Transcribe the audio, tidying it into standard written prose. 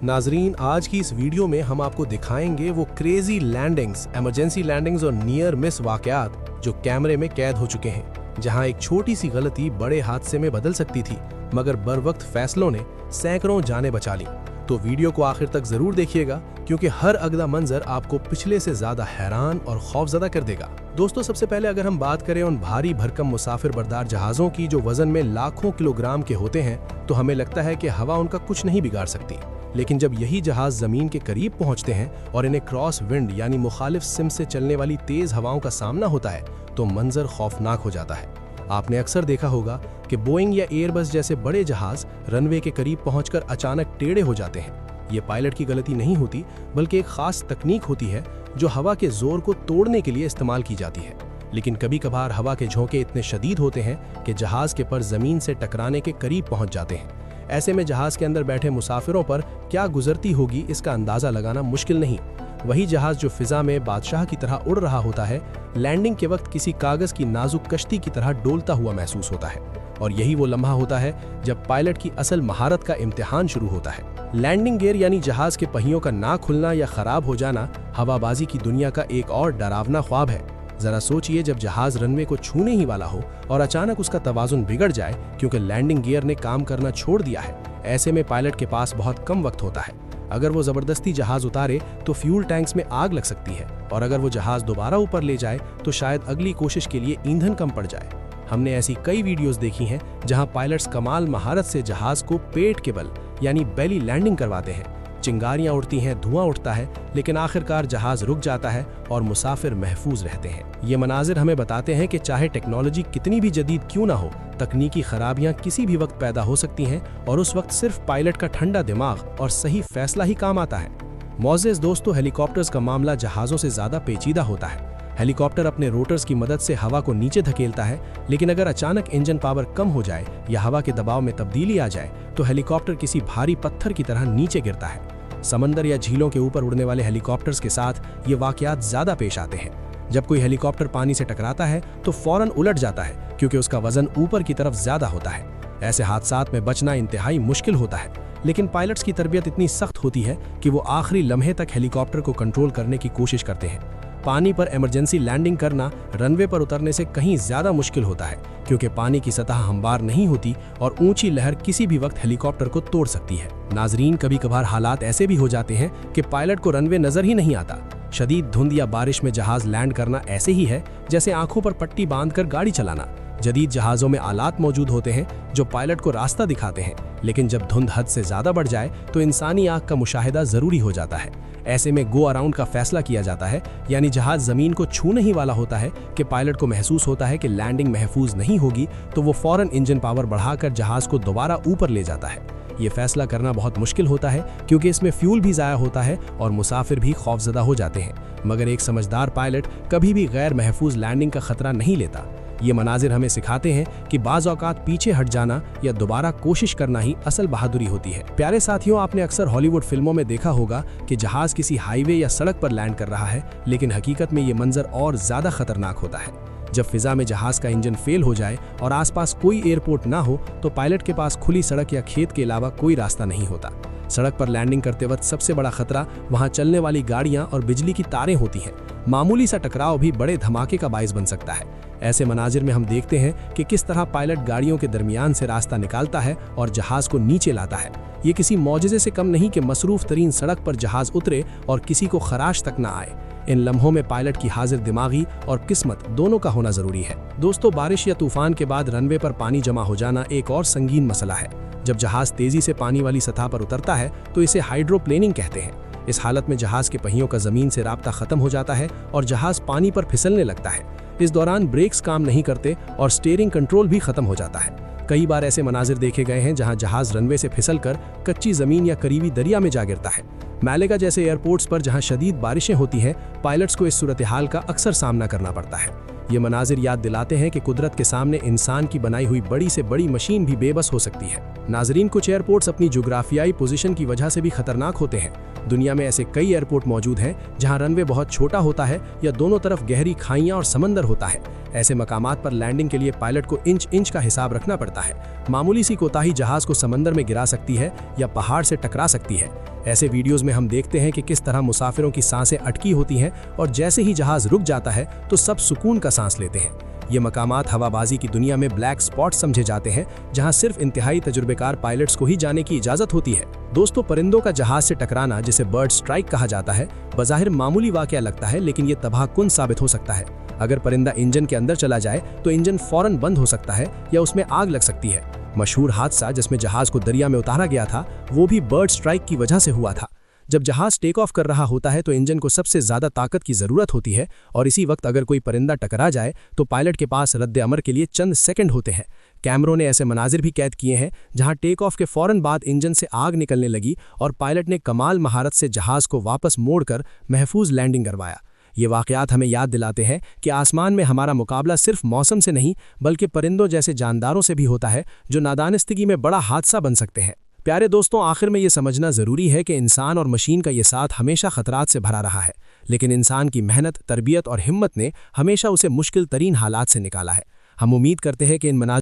नाजरीन, आज की इस वीडियो में हम आपको दिखाएंगे वो क्रेजी लैंडिंग्स, इमरजेंसी लैंडिंग्स और नियर मिस वाकयात जो कैमरे में कैद हो चुके हैं, जहां एक छोटी सी गलती बड़े हादसे में बदल सकती थी, मगर बरवक्त फैसलों ने सैकड़ों जानें बचा ली। तो वीडियो को आखिर तक जरूर देखिएगा, क्योंकि हर अगला मंजर आपको पिछले से ज्यादा हैरान और खौफजदा कर देगा। दोस्तों, सबसे पहले अगर हम बात करें उन भारी भरकम मुसाफिर बरदार जहाजों की जो वजन में लाखों किलोग्राम के होते हैं, तो हमें लगता है कि हवा उनका कुछ नहीं बिगाड़ सकती। लेकिन जब यही जहाज जमीन के करीब पहुंचते हैं और इन्हें क्रॉस विंड यानी मुखालिफ सिम से चलने वाली तेज हवाओं का सामना होता है, तो मंजर खौफनाक हो जाता है। आपने अक्सर देखा होगा कि बोइंग या एयरबस जैसे बड़े जहाज रनवे के करीब पहुंचकर अचानक टेढ़े हो जाते हैं। ये पायलट की गलती नहीं होती, बल्कि एक खास तकनीक होती है जो हवा के जोर को तोड़ने के लिए इस्तेमाल की जाती है। लेकिन कभी कभार हवा के झोंके इतने शदीद होते हैं कि जहाज के पर जमीन से टकराने के करीब पहुंच जाते हैं। ऐसे में जहाज के अंदर बैठे मुसाफिरों पर क्या गुजरती होगी, इसका अंदाजा लगाना मुश्किल नहीं। वही जहाज जो फिजा में बादशाह की तरह उड़ रहा होता है, लैंडिंग के वक्त किसी कागज की नाजुक कश्ती की तरह डोलता हुआ महसूस होता है। और यही वो लम्हा होता है जब पायलट की असल महारत का इम्तिहान शुरू होता है। लैंडिंग गियर यानी जहाज के पहियों का ना खुलना या खराब हो जाना हवाबाजी की दुनिया का एक और डरावना ख्वाब है। जरा सोचिए, जब जहाज रनवे को छूने ही वाला हो और अचानक उसका तवाजुन बिगड़ जाए क्योंकि लैंडिंग गियर ने काम करना छोड़ दिया है। ऐसे में पायलट के पास बहुत कम वक्त होता है। अगर वो जबरदस्ती जहाज उतारे तो फ्यूल टैंक्स में आग लग सकती है, और अगर वो जहाज दोबारा ऊपर ले जाए तो शायद अगली कोशिश के लिए ईंधन कम पड़ जाए। हमने ऐसी कई वीडियोस देखी हैं जहां पायलट्स कमाल महारत से जहाज को पेट के बल यानी बेली लैंडिंग करवाते हैं। चिंगारियां उड़ती हैं, धुआं उठता है, लेकिन आखिरकार जहाज रुक जाता है और मुसाफिर महफूज रहते हैं। ये मनाजिर हमें बताते हैं कि चाहे टेक्नोलॉजी कितनी भी जदीद क्यों ना हो, तकनीकी खराबियां किसी भी वक्त पैदा हो सकती हैं, और उस वक्त सिर्फ पायलट का ठंडा दिमाग और सही फैसला ही काम आता है। मौज़ेज़ दोस्तों, हेलीकॉप्टर्स का मामला जहाज़ों से ज़्यादा पेचीदा होता है। हेलीकॉप्टर अपने रोटर्स की मदद से हवा को नीचे धकेलता है, लेकिन अगर अचानक इंजन पावर कम हो जाए या हवा के दबाव में तब्दीली आ जाए तो हेलीकॉप्टर किसी भारी पत्थर की तरह नीचे गिरता है। समंदर या झीलों के ऊपर उड़ने वाले हेलीकॉप्टर्स के साथ ये वाकयात ज्यादा पेश आते हैं। जब कोई हेलीकॉप्टर पानी से टकराता है तो फौरन उलट जाता है, क्योंकि उसका वजन ऊपर की तरफ ज्यादा होता है। ऐसे हादसात में बचना इंतहाई मुश्किल होता है, लेकिन पायलट्स की तरबियत इतनी सख्त होती है कि वो आखिरी लम्हे तक हेलीकॉप्टर को कंट्रोल करने की कोशिश करते हैं। पानी पर इमरजेंसी लैंडिंग करना रनवे पर उतरने से कहीं ज्यादा मुश्किल होता है, क्योंकि पानी की सतह हमवार नहीं होती और ऊंची लहर किसी भी वक्त हेलीकॉप्टर को तोड़ सकती है। नाजरीन, कभी कभार हालात ऐसे भी हो जाते हैं कि पायलट को रनवे नजर ही नहीं आता। शदीद धुंध या बारिश में जहाज लैंड करना ऐसे ही है जैसे आंखों पर पट्टी बांधकर गाड़ी चलाना। जदीद जहाजों में आलात मौजूद होते हैं जो पायलट को रास्ता दिखाते हैं, लेकिन जब धुंध हद से ज्यादा बढ़ जाए तो इंसानी आंख का मुशाहिदा जरूरी हो जाता है। ऐसे में गो अराउंड का फैसला किया जाता है, यानी जहाज जमीन को छूने ही वाला होता है कि पायलट को महसूस होता है कि लैंडिंग महफूज नहीं होगी, तो वो फौरन इंजन पावर बढ़ाकर जहाज को दोबारा ऊपर ले जाता है। ये फैसला करना बहुत मुश्किल होता है, क्योंकि इसमें फ्यूल भी ज़ाया होता है और मुसाफिर भी खौफजदा हो जाते हैं। मगर एक समझदार पायलट कभी भी गैर महफूज लैंडिंग का खतरा नहीं लेता। ये मनाजिर हमें सिखाते हैं कि बाज़ औक़ात पीछे हट जाना या दोबारा कोशिश करना ही असल बहादुरी होती है। प्यारे साथियों, आपने अक्सर हॉलीवुड फिल्मों में देखा होगा कि जहाज किसी हाईवे या सड़क पर लैंड कर रहा है, लेकिन हकीकत में ये मंजर और ज़्यादा खतरनाक होता है। जब फिजा में जहाज का इंजन फेल हो जाए और आसपास कोई एयरपोर्ट ना हो, तो पायलट के पास खुली सड़क या खेत के अलावा कोई रास्ता नहीं होता। सड़क पर लैंडिंग करते वक्त सबसे बड़ा खतरा वहां चलने वाली गाड़ियां और बिजली की तारें होती हैं। मामूली सा टकराव भी बड़े धमाके का बाइस बन सकता है। ऐसे मनाजिर में हम देखते हैं कि किस तरह पायलट गाड़ियों के दरमियान से रास्ता निकालता है और जहाज को नीचे लाता है। ये किसी मौजज़े से कम नहीं कि मसरूफ तरीन सड़क पर जहाज उतरे और किसी को खराश तक न आए। इन लम्हों में पायलट की हाजिर दिमागी और किस्मत दोनों का होना जरूरी है। दोस्तों, बारिश या तूफान के बाद रनवे पर पानी जमा हो जाना एक और संगीन मसला है। जब जहाज तेजी से पानी वाली सतह पर उतरता है तो इसे हाइड्रोप्लेनिंग कहते हैं। इस हालत में जहाज के पहियों का जमीन से राब्ता खत्म हो जाता है और जहाज पानी पर फिसलने लगता है। इस दौरान ब्रेक्स काम नहीं करते और स्टीयरिंग कंट्रोल भी खत्म हो जाता है। कई बार ऐसे मनाजिर देखे गए हैं जहां जहाज रनवे से फिसलकर कच्ची जमीन या करीबी दरिया में जा गिरता है। मैलेगा जैसे एयरपोर्ट्स पर जहां शदीद बारिशें होती हैं, पायलट्स को इस सूरत हाल का अक्सर सामना करना पड़ता है। ये मनाजिर याद दिलाते हैं कि कुदरत के सामने इंसान की बनाई हुई बड़ी से बड़ी मशीन भी बेबस हो सकती है। नाजरीन, कुछ एयरपोर्ट्स अपनी जोग्राफियाई पोजीशन की वजह से भी खतरनाक होते हैं। दुनिया में ऐसे कई एयरपोर्ट मौजूद हैं जहां रनवे बहुत छोटा होता है या दोनों तरफ गहरी खाइयां और समंदर होता है। ऐसे मकामात पर लैंडिंग के लिए पायलट को इंच इंच का हिसाब रखना पड़ता है। मामूली सी कोताही जहाज को समंदर में गिरा सकती है या पहाड़ से टकरा सकती है। ऐसे वीडियोस में हम देखते हैं कि किस तरह मुसाफिरों की सांसें अटकी होती हैं और जैसे ही जहाज रुक जाता है तो सब सुकून का सांस लेते हैं। ये मकामात हवाबाजी की दुनिया में ब्लैक स्पॉट समझे जाते हैं, जहां सिर्फ इंतहाई तजुर्बेकार पायलट्स को ही जाने की इजाजत होती है। दोस्तों, परिंदों का जहाज से टकराना, जिसे बर्ड स्ट्राइक कहा जाता है, बज़ाहिर मामूली वाकया लगता है, लेकिन ये तबाहकुन साबित हो सकता है। अगर परिंदा इंजन के अंदर चला जाए तो इंजन फौरन बंद हो सकता है या उसमें आग लग सकती है। मशहूर हादसा जिसमें जहाज को दरिया में उतारा गया था, वो भी बर्ड स्ट्राइक की वजह से हुआ था। जब जहाज टेक ऑफ कर रहा होता है तो इंजन को सबसे ज्यादा ताकत की जरूरत होती है, और इसी वक्त अगर कोई परिंदा टकरा जाए तो पायलट के पास रद्द अमल के लिए चंद सेकंड होते हैं। कैमरों ने ऐसे मनाजिर भी कैद किए हैं जहां टेक ऑफ के फौरन बाद इंजन से आग निकलने लगी और पायलट ने कमाल महारत से जहाज को वापस मोड़कर महफूज लैंडिंग करवाया। ये वाकयात हमें याद दिलाते हैं कि आसमान में हमारा मुकाबला सिर्फ मौसम से नहीं, बल्कि परिंदों जैसे जानदारों से भी होता है, जो नादानिस्तगी में बड़ा हादसा बन सकते हैं। प्यारे दोस्तों, आखिर में ये समझना ज़रूरी है कि इंसान और मशीन का ये साथ हमेशा खतरात से भरा रहा है, लेकिन इंसान की मेहनत, तरबियत और हिम्मत ने हमेशा उसे मुश्किल तरीन हालात से निकाला है। हम उम्मीद करते हैं कि इन